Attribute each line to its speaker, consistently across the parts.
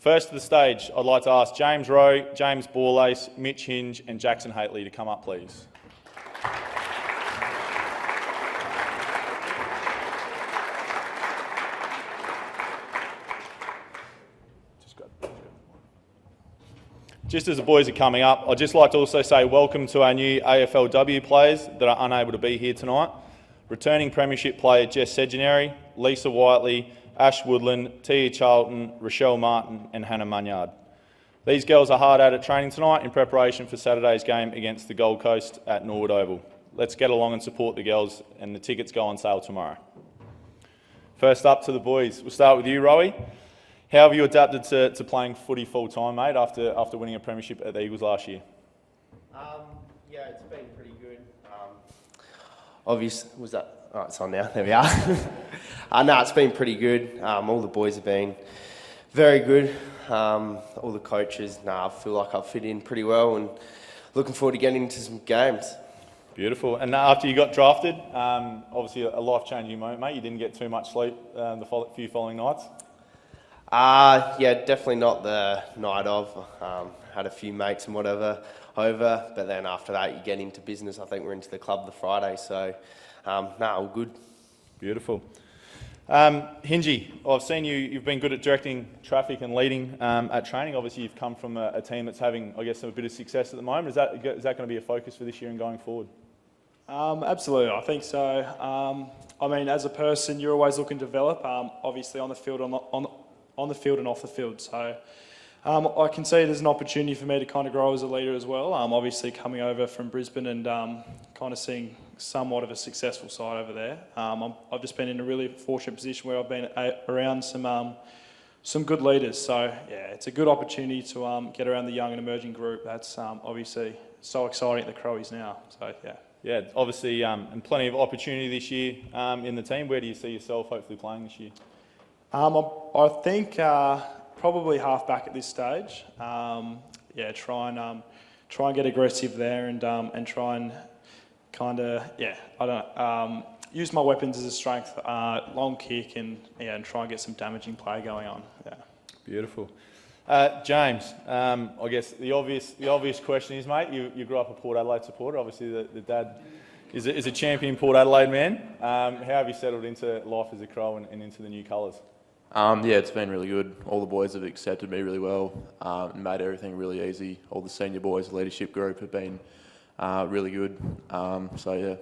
Speaker 1: First to the stage, I'd like to ask James Rowe, James Borlace, Mitch Hinge and Jackson Haitley to come up, please. Just as the boys are coming up, I'd just like to also say welcome to our new AFLW players that are unable to be here tonight. Returning premiership player Jess Segenary, Lisa Whiteley, Ash Woodland, Tia Charlton, Rochelle Martin and Hannah Munyard. These girls are hard at training tonight in preparation for Saturday's game against the Gold Coast at Adelaide Oval. Let's get along and support the girls, and the tickets go on sale tomorrow. First up to the boys. We'll start with you, Rowie. How have you adapted to playing footy full-time, mate, after winning a premiership at the Eagles last year?
Speaker 2: Yeah, it's been pretty good. Was that... Oh, it's on now. There we are. No, it's been pretty good. All the boys have been very good. All the coaches, I feel like I've fit in pretty well and looking forward to getting into some games.
Speaker 1: Beautiful. And after you got drafted, obviously a life-changing moment, mate. You didn't get too much sleep the few following nights.
Speaker 2: Yeah, definitely not the night of. Had a few mates and whatever over, but then after that you get into business. I think we're into the club the Friday, so all good.
Speaker 1: Beautiful. Hingy, I've seen you've been good at directing traffic and leading at training. Obviously you've come from a team that's having, I guess, a bit of success at the moment. Is that going to be a focus for this year and going forward?
Speaker 3: Absolutely, I think so. I mean, as a person, you're always looking to develop, obviously on the field, on the field and off the field. So I can see there's an opportunity for me to kind of grow as a leader as well. Obviously coming over from Brisbane and kind of seeing somewhat of a successful side over there. I've just been in a really fortunate position where I've been around some good leaders. So yeah, it's a good opportunity to get around the young and emerging group. That's obviously so exciting at the Crowies now. So yeah.
Speaker 1: Yeah, obviously, and plenty of opportunity this year in the team. Where do you see yourself hopefully playing this year?
Speaker 3: I think probably half back at this stage. Yeah, try and get aggressive there and try and kind of use my weapons as a strength, long kick and try and get some damaging play going on. Yeah.
Speaker 1: Beautiful. James, I guess the obvious question is, mate, you grew up a Port Adelaide supporter. Obviously, the dad is a champion Port Adelaide man. How have you settled into life as a Crow and into the new colours?
Speaker 4: Yeah, it's been really good. All the boys have accepted me really well, and made everything really easy. All the senior boys, the leadership group have been really good. So yeah.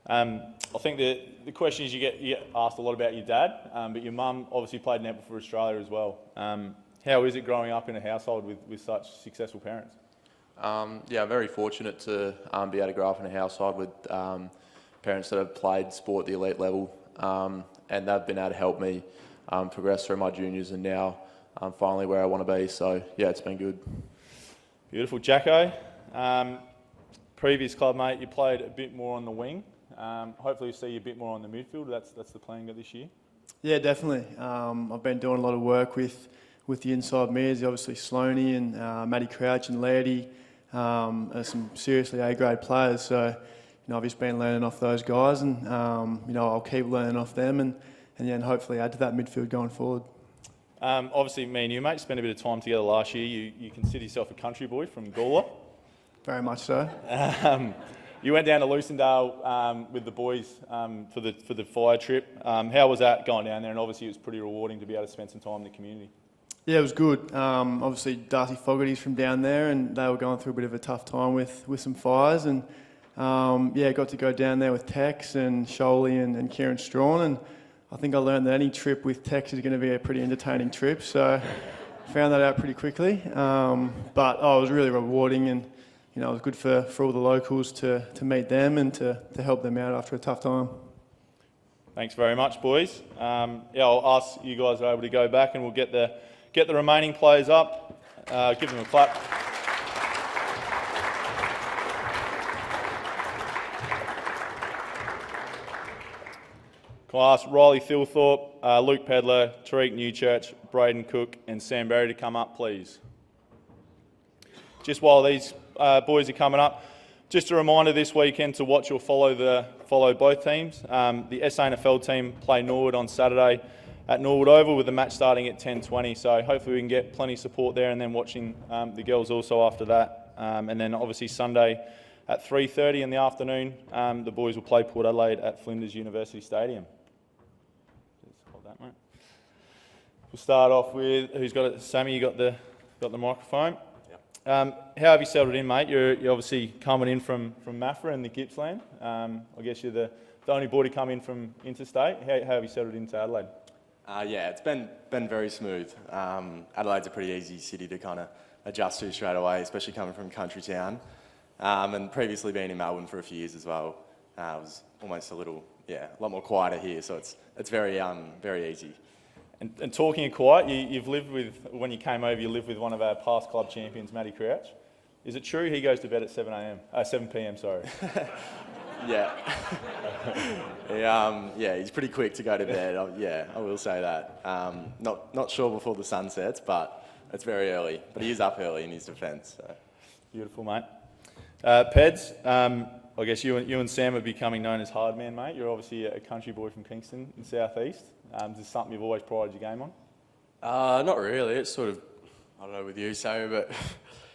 Speaker 1: I think the question is you get asked a lot about your dad, but your mum obviously played netball for Australia as well. How is it growing up in a household with such successful parents?
Speaker 4: Yeah, I'm very fortunate to be able to grow up in a household with parents that have played sport at the elite level, and they've been able to help me progress through my juniors, and now I'm finally where I want to be. So yeah, it's been good.
Speaker 1: Beautiful. Jacko, previous club mate, you played a bit more on the wing. Hopefully you see you a bit more on the midfield. That's the plan this year.
Speaker 5: Yeah, definitely. I've been doing a lot of work with the inside mids, obviously Sloaney and Matty Crouch and Lairdy, are some seriously A-grade players. So, I've just been learning off those guys, and I'll keep learning off them, and hopefully add to that midfield going forward.
Speaker 1: Obviously, me and you, mate, spent a bit of time together last year. You consider yourself a country boy from Gawler.
Speaker 5: Very much so.
Speaker 1: You went down to Lucindale with the boys for the fire trip. How was that going down there? And obviously, it was pretty rewarding to be able to spend some time in the community.
Speaker 5: Yeah, it was good. Obviously, Darcy Fogarty's from down there, and they were going through a bit of a tough time with some fires. And got to go down there with Tex and Sholey and Kieran Strawn. And I think I learned that any trip with Tex is going to be a pretty entertaining trip. So found that out pretty quickly. But it was really rewarding, and it was good for all the locals to meet them and to help them out after a tough time.
Speaker 1: Thanks very much, boys. I'll ask you guys are able to go back, and we'll get the remaining players up. Give them a clap. Can I ask Riley Thilthorpe, Luke Pedler, Tariq Newchurch, Braden Cook and Sam Berry to come up, please. Just while these boys are coming up, just a reminder this weekend to watch or follow both teams. The SANFL team play Norwood on Saturday at Norwood Oval with the match starting at 10:20. So hopefully we can get plenty of support there, and then watching the girls also after that. And then obviously Sunday at 3:30 in the afternoon, the boys will play Port Adelaide at Flinders University Stadium. Just hold that, mate. We'll start off with who's got it. Sammy, you got the microphone. How have you settled in, mate? You're obviously coming in from Maffra in the Gippsland. I guess you're the only boy to come in from interstate. How have you settled into Adelaide?
Speaker 6: Yeah, it's been very smooth. Adelaide's a pretty easy city to kind of adjust to straight away, especially coming from country town. And previously being in Melbourne for a few years as well. It was almost a lot more quieter here, so it's very easy.
Speaker 1: And talking of quiet, you've lived with, when you came over, you lived with one of our past club champions, Matty Crouch. Is it true he goes to bed at 7 p.m, sorry?
Speaker 6: Yeah. He's pretty quick to go to bed. I will say that. Not sure before the sun sets, but it's very early. But he is up early in his defence. So.
Speaker 1: Beautiful, mate. Peds, I guess you and Sam are becoming known as hard man, mate. You're obviously a country boy from Kingston in South East. Is this something you've always prided your game on?
Speaker 7: Not really. It's sort of, I don't know with you, Sammy, but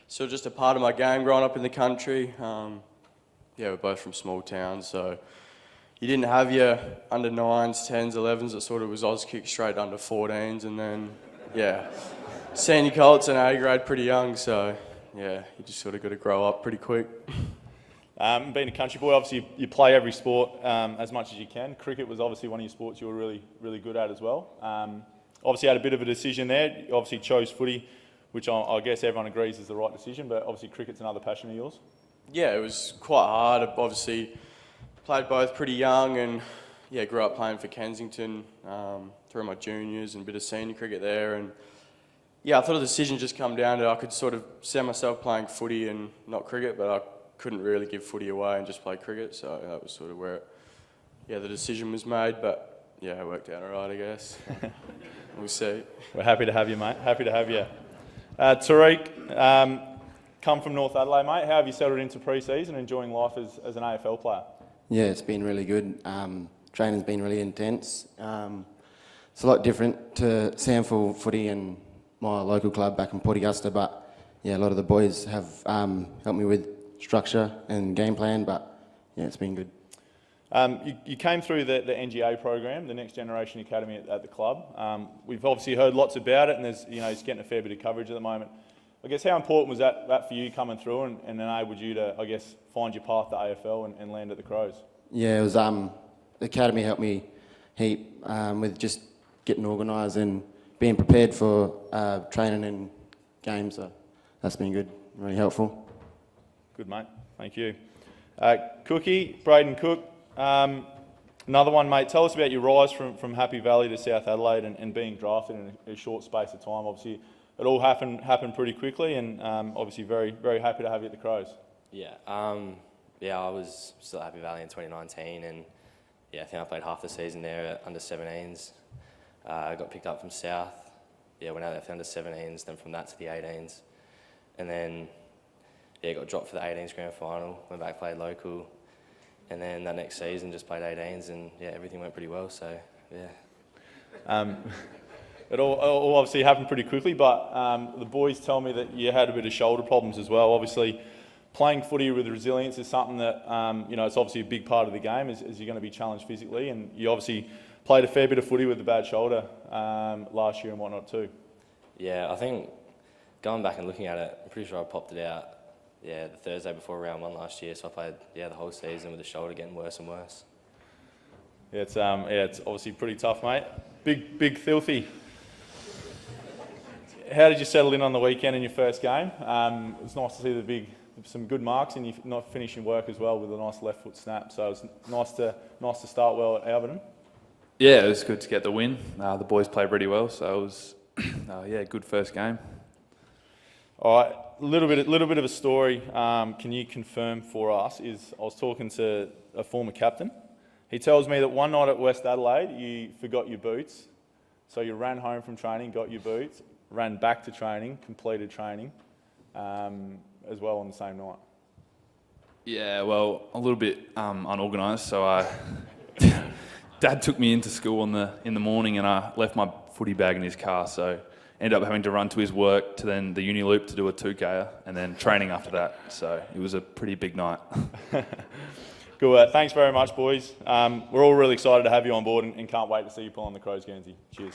Speaker 7: sort of just a part of my game growing up in the country. We're both from small towns, so you didn't have your under 9s, 10s, 11s. It sort of was Oz kick straight under 14s, and then, senior colts and A grade pretty young, so, you just sort of got to grow up pretty quick.
Speaker 1: Being a country boy, obviously you play every sport as much as you can. Cricket was obviously one of your sports you were really, really good at as well. Obviously had a bit of a decision there. You obviously chose footy, which I guess everyone agrees is the right decision, but obviously cricket's another passion of yours.
Speaker 7: Yeah, it was quite hard. I obviously played both pretty young and, grew up playing for Kensington through my juniors and a bit of senior cricket there. And, I thought the decision just come down to I could sort of see myself playing footy and not cricket, but I couldn't really give footy away and just play cricket. So that was sort of where, the decision was made. But, it worked out all right, I guess. We'll see.
Speaker 1: We're happy to have you, mate. Happy to have you. Tariq, come from North Adelaide, mate. How have you settled into pre-season, enjoying life as an AFL player?
Speaker 8: Yeah, it's been really good. Training's been really intense. It's a lot different to Samford footy and my local club back in Port Augusta, but a lot of the boys have helped me with structure and game plan, but it's been good.
Speaker 1: You came through the NGA program, the Next Generation Academy at the club. We've obviously heard lots about it, and there's it's getting a fair bit of coverage at the moment. I guess how important was that for you coming through and enabled you to, I guess, find your path to AFL and land at the Crows?
Speaker 8: Yeah, it was the academy helped me heap with just getting organised and being prepared for training and games. So that's been good, really helpful.
Speaker 1: Good, mate. Thank you. Cookie, Braden Cook, another one, mate. Tell us about your rise from Happy Valley to South Adelaide and being drafted in a short space of time. Obviously, it all happened pretty quickly, and obviously very, very happy to have you at the Crows.
Speaker 9: I was still at Happy Valley in 2019, and I think I played half the season there at under 17s. I got picked up from South. Went out there for the under 17s, then from that to the 18s, and then got dropped for the 18s grand final. Went back, played local, and then that next season just played 18s, and everything went pretty well. So
Speaker 1: It all obviously happened pretty quickly, but the boys tell me that you had a bit of shoulder problems as well. Obviously, playing footy with resilience is something that, it's obviously a big part of the game as you're going to be challenged physically, and you obviously played a fair bit of footy with a bad shoulder last year and whatnot too.
Speaker 9: I think going back and looking at it, I'm pretty sure I popped it out the Thursday before round 1 last year, so I played the whole season with the shoulder getting worse and worse.
Speaker 1: It's obviously pretty tough, mate. Big filthy. How did you settle in on the weekend in your first game? It was nice to see some good marks, and you not finishing work as well with a nice left foot snap. So it was nice to start well at Alberton.
Speaker 10: Yeah, it was good to get the win. The boys played really well, so it was good first game.
Speaker 1: All right, a little bit of a story. Can you confirm for us? I was talking to a former captain. He tells me that one night at West Adelaide you forgot your boots, so you ran home from training, got your boots, ran back to training, completed training, as well on the same night.
Speaker 10: Yeah, well, a little bit unorganised, so I Dad took me into school in the morning, and I left my footy bag in his car, so ended up having to run to his work to then the uni loop to do a 2K, and then training after that. So it was a pretty big night.
Speaker 1: Good. Thanks very much, boys. We're all really excited to have you on board and can't wait to see you pull on the Crows Guernsey. Cheers.